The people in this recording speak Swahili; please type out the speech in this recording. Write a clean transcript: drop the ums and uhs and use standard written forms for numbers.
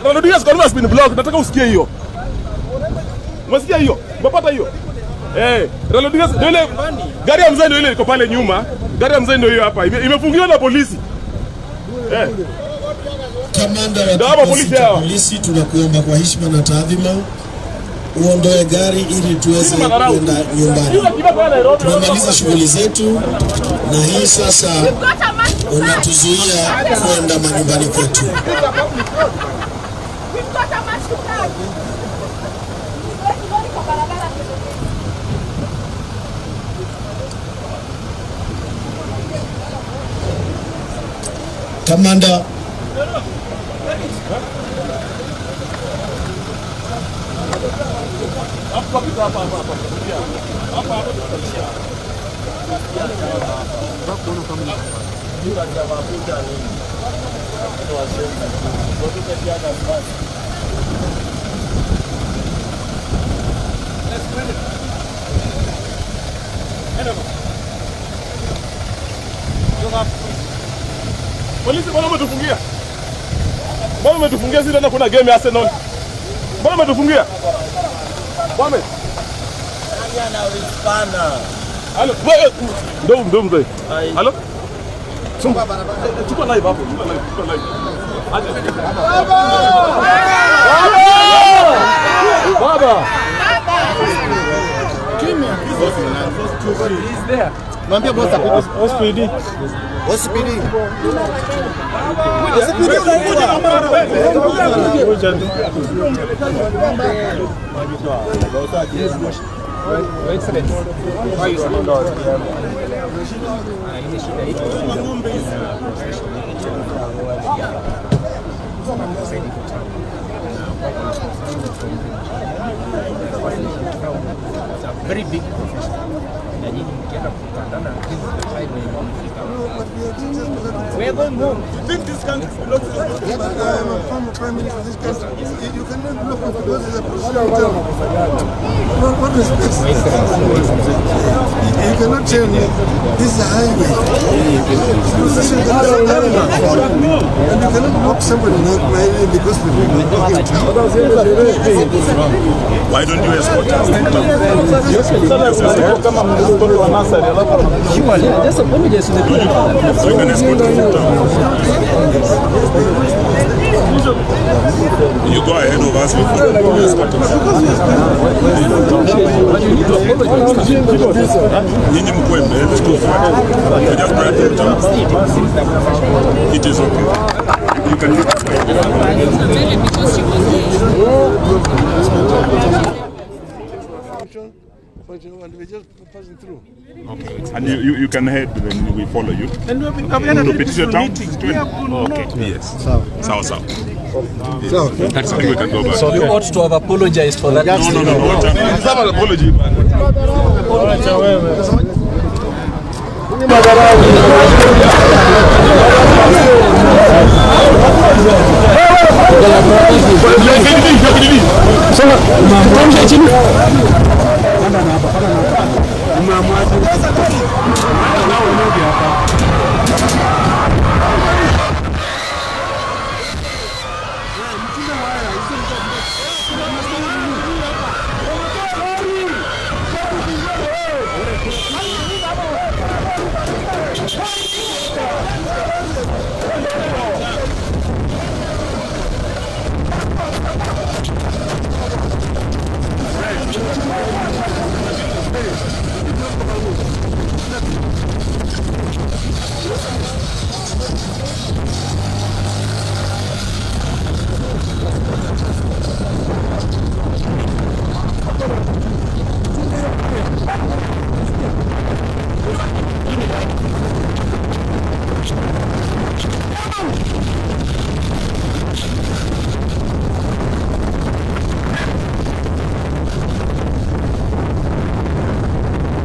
Rodriguez has been blocked. Nataka usikie hiyo. Umesikia hiyo? Umepata hiyo? Rodriguez ile gari ya mzee ndio ile iko pale nyuma. Gari ya mzee ndio hiyo hapa. Imefungiwa na polisi. Kamanda wa polisi tunakuomba kwa heshima na taadhima uondoe gari ili tuweze kwenda nyumbani. Tumemaliza shughuli zetu na hii sasa unatuzuia kwenda manyumbani kwetu. Kamanda Polisi bwana umetufungia. Bwana umetufungia sisi tena kuna game ya Arsenal. Bwana umetufungia. Bwana. Nani anawispana? Halo, ndo mzee. Halo? Chumba barabara. Chukua live hapo, chukua live. Baba. Kimya. He's there. Mwambie boss apite. OSPD. Very big profession. We are going home. You think this country belongs to you? I am a former prime minister of this country. You cannot block me because it's a presidential. What is this? You cannot tell me this is a highway. And you cannot block somebody because we why don't you escort us? Just apologize to the people. So you can escort us. You go ahead of us before you escort us. It is okay. You can get and we're just passing through. Okay. And you can head when we follow you. And we have to petition town? Okay. Yes. Sawa. So, that's okay. We can go back. So you ought to have apologized for that. No. It's not an apology.